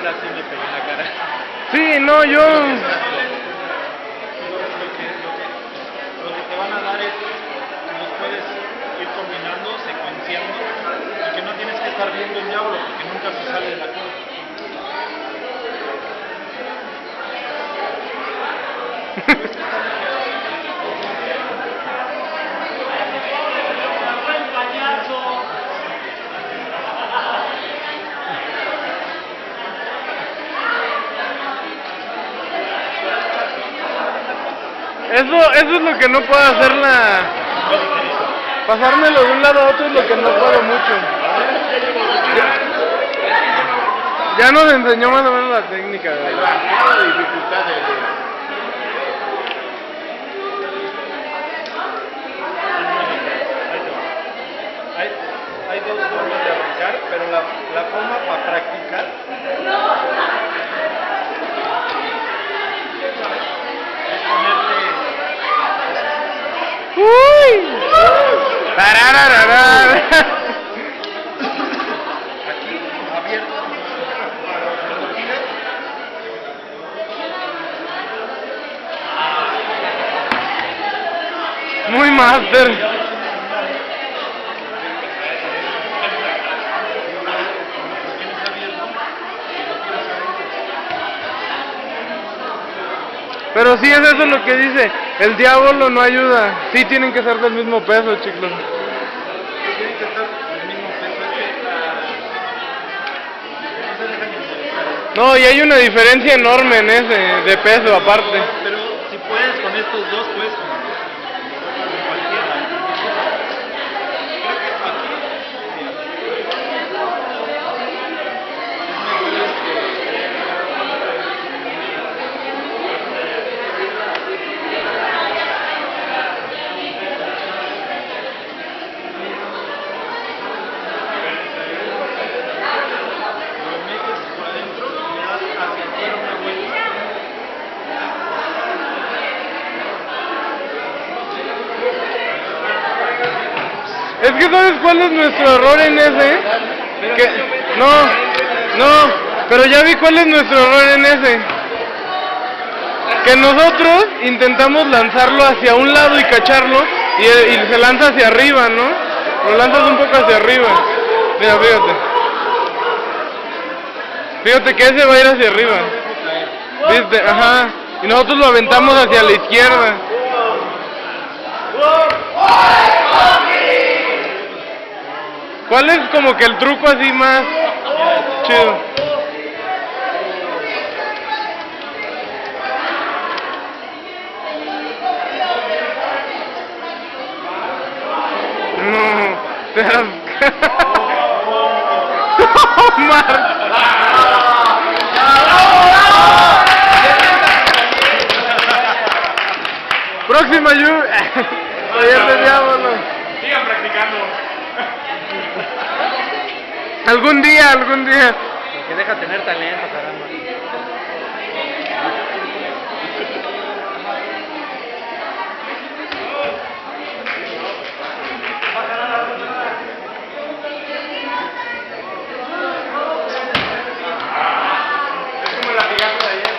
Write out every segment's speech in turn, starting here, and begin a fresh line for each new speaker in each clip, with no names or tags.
ahora sí me pegué en la cara.
Sí, no, yo...
Lo que te van a dar es que los puedes ir combinando, secuenciando, y que no tienes que estar viendo el diablo porque nunca se sale de la cuerda.
Eso es lo que no puedo hacer pasármelo de un lado a otro es lo que no puedo mucho. Ya nos enseñó más o menos la técnica.
La dificultad de...
Hay dos formas de arrancar, pero la forma para practicar es ponerle
¡Uy! ¡Tararararar!
aquí abierto.
Muy master. Pero sí es eso lo que dice, el diablo no ayuda, sí tienen que ser del mismo peso, chicos.
Tiene que estar el mismo peso. No se dejan interesar.
No, y hay una diferencia enorme en ese, de peso aparte.
Pero si puedes con estos dos, puedes con cualquiera. Creo que aquí, mira, lo metes por adentro y le das hacia afuera una vuelta.
Es que ¿sabes cuál es nuestro error en ese? Que, no, pero ya vi cuál es nuestro error en ese. Que nosotros intentamos lanzarlo hacia un lado y cacharlo y se lanza hacia arriba, ¿no? Lo lanzas un poco hacia arriba. Mira, fíjate. Fíjate que ese va a ir hacia arriba. ¿Viste? Ajá. Y nosotros lo aventamos hacia la izquierda. ¿Cuál es como que el truco así más chido? No, te das... Omar. Próxima lluvia. Ya teníamos.
Sigan practicando.
Algún día.
Que deja tener talento, caramba.
Es como el latigazo de ayer.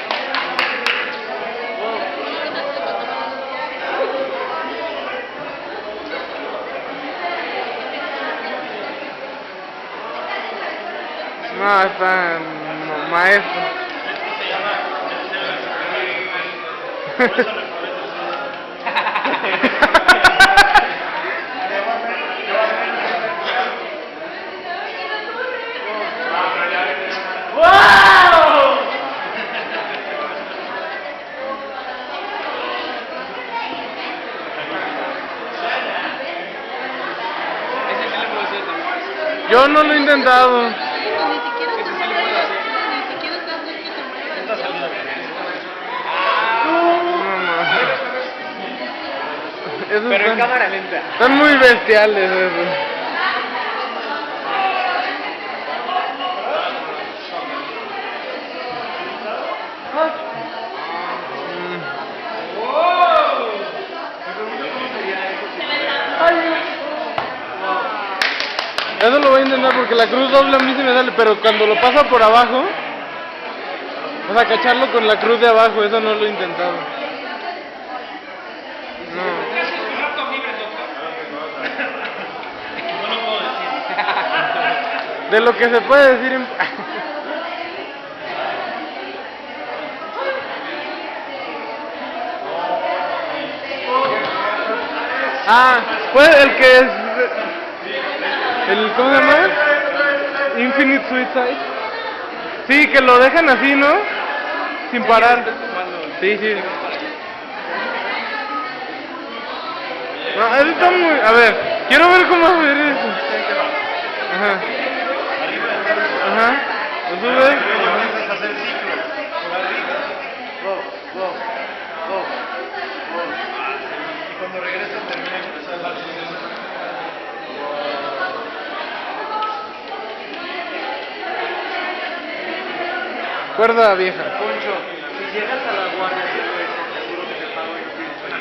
No, está maestro. Yo no lo he intentado.
Ni siquiera está haciendo que se mueva.
Esta salida de
Esos
Pero en
están,
cámara lenta.
están muy bestiales esos. Eso lo voy a intentar porque la cruz doble a mí se me sale, pero cuando lo pasa por abajo, O sea, cacharlo con la cruz de abajo, eso no lo he intentado. No.
No lo puedo decir.
De lo que se puede decir en... Ah, pues el que es... ¿Cómo se llama? Infinite Suicide. Sí, que lo dejan así, ¿no? Sin parar. Sí, sí. No, eso está muy... A ver, quiero ver cómo hacer eso. Ajá. Ajá. ¿Lo subes?
Comienzas a hacer ciclos por arriba. Y cuando regresas termina empezar la sesión.
Cuerda vieja.
Poncho, si llegas a la guardia haciendo eso, seguro que te pago y no tienes sueño.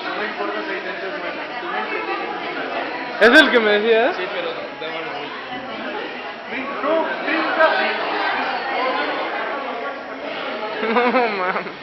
No me importa si hay gente buena, tú me entretienes.
¿Es el que me decías?
Sí, pero dámelo. No, brinca.
No, mames.